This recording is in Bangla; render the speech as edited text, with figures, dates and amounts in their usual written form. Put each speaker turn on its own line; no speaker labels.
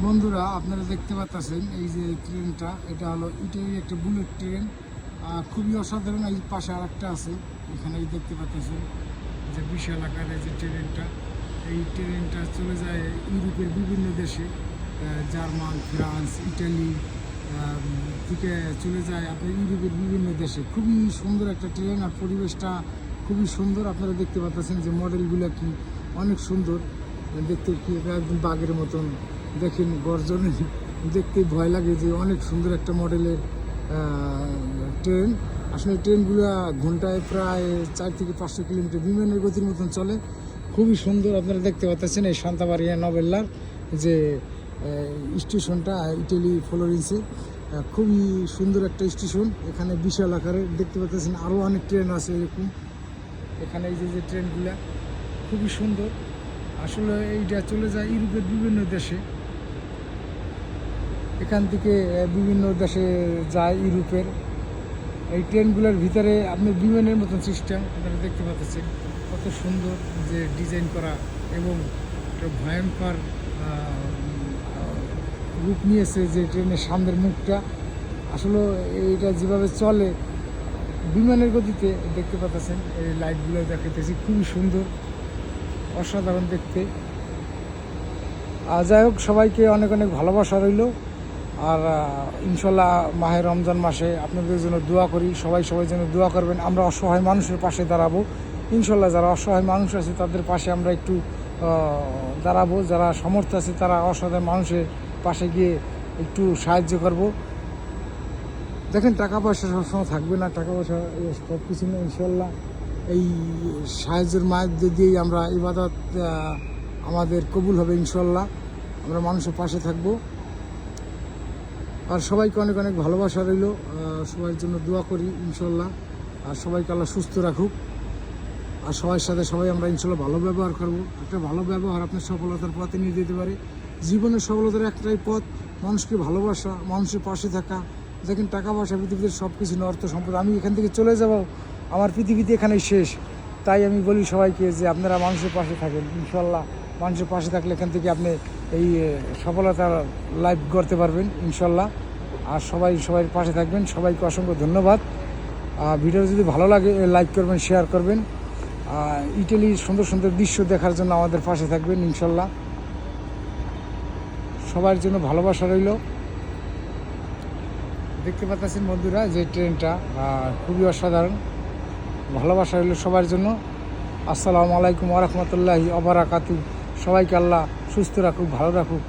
বন্ধুরা, আপনারা দেখতে পাচ্ছেন এই যে ট্রেনটা, এটা হলো ইটালির একটা বুলেট ট্রেন। খুবই অসাধারণ। এই পাশে আর একটা আছে, এখানে দেখতে পাচ্ছেন যে বিশাল আকারের যে ট্রেনটা। এই ট্রেনটা চলে যায় ইউরোপের বিভিন্ন দেশে, জার্মান, ফ্রান্স, ইটালি থেকে চলে যায় আপনার ইউরোপের বিভিন্ন দেশে। খুবই সুন্দর একটা ট্রেন, আর পরিবেশটা খুবই সুন্দর। আপনারা দেখতে পাচ্ছেন যে মডেলগুলো কি অনেক সুন্দর দেখতে, কি একদম বাঘের মতন। দেখেন গর্জনে দেখতে ভয় লাগে যে অনেক সুন্দর একটা মডেলের ট্রেন। আসলে ট্রেনগুলো ঘন্টায় প্রায় 4 থেকে 500 কিলোমিটার বিমানের গতির মতন চলে। খুবই সুন্দর। আপনারা দেখতে পাচ্ছেন এই সান্তামারিয়া নভেল্লার যে স্টেশনটা ইটালি ফ্লোরেন্সে, খুবই সুন্দর একটা স্টেশন। এখানে বিশাল আকারের দেখতে পাচ্ছেন, আরও অনেক ট্রেন আছে এরকম। এখানে এই যে ট্রেনগুলা খুবই সুন্দর। আসলে এইটা চলে যায় ইউরোপের বিভিন্ন দেশে। এখান থেকে বিভিন্ন দেশে যায় ইউরোপের। এই ট্রেনগুলোর ভিতরে আপনি বিমানের মতন সিস্টেম আপনারা দেখতে পাচ্ছেন, কত সুন্দর যে ডিজাইন করা, এবং একটা ভয়ঙ্কর রূপ নিয়েছে যে ট্রেনের সামনের মুখটা। আসলে এইটা যেভাবে চলে বিমানের গতিতে দেখতে পাচ্ছেন, এই লাইটগুলো দেখাতেছি, খুবই সুন্দর, অসাধারণ দেখতে। যাই হোক, সবাইকে অনেক অনেক ভালোবাসা রইল। আর ইনশাল্লাহ মাহে রমজান মাসে আপনাদের জন্য দোয়া করি, সবাই জন্য দোয়া করবেন। আমরা অসহায় মানুষের পাশে দাঁড়াবো ইনশাল্লাহ। যারা অসহায় মানুষ আছে তাদের পাশে আমরা একটু দাঁড়াবো। যারা সমর্থ আছে তারা অসহায় মানুষের পাশে গিয়ে একটু সাহায্য করব। দেখেন, টাকা পয়সা সবসময় থাকবে না, টাকা পয়সা সব কিছু না। ইনশাল্লাহ এই সাহায্যের মাধ্যমে দিয়েই আমরা ইবাদত আমাদের কবুল হবে ইনশাল্লাহ। আমরা মানুষের পাশে থাকবো। আর সবাইকে অনেক অনেক ভালোবাসা রইল, সবার জন্য দোয়া করি ইনশাল্লাহ। আর সবাইকে আল্লাহ সুস্থ রাখুক। আর সবার সাথে সবাই আমরা ইনশাল্লাহ ভালো ব্যবহার করবো। একটা ভালো ব্যবহার আপনার সফলতার পথে নিয়ে যেতে পারে। জীবনের সফলতার একটাই পথ, মানুষকে ভালোবাসা, মানুষের পাশে থাকা। দেখেন, টাকা পয়সা পৃথিবীতে সব কিছু না, অর্থ সম্পদ। আমি এখান থেকে চলে যাব, আমার পৃথিবীতে এখানেই শেষ। তাই আমি বলি সবাইকে যে আপনারা মানুষের পাশে থাকেন ইনশাল্লাহ। মানুষের পাশে থাকলে এখান থেকে আপনি এই সফলতার লাইফ গড়তে পারবেন ইনশাল্লাহ। আর সবাই পাশে থাকবেন। সবাইকে অসংখ্য ধন্যবাদ। ভিডিও যদি ভালো লাগে লাইক করবেন, শেয়ার করবেন। ইটালির সুন্দর সুন্দর দৃশ্য দেখার জন্য আমাদের পাশে থাকবেন ইনশাল্লাহ। সবার জন্য ভালোবাসা রইল। দেখতে পাচ্ছেন বন্ধুরা যে ট্রেনটা খুবই অসাধারণ। ভালোবাসা রইল সবার জন্য। আসসালামু আলাইকুম ওয়া রাহমাতুল্লাহি ওয়া বারাকাতুহু। সবাইকে আল্লাহ সুস্থ রাখুক, ভালো রাখুক।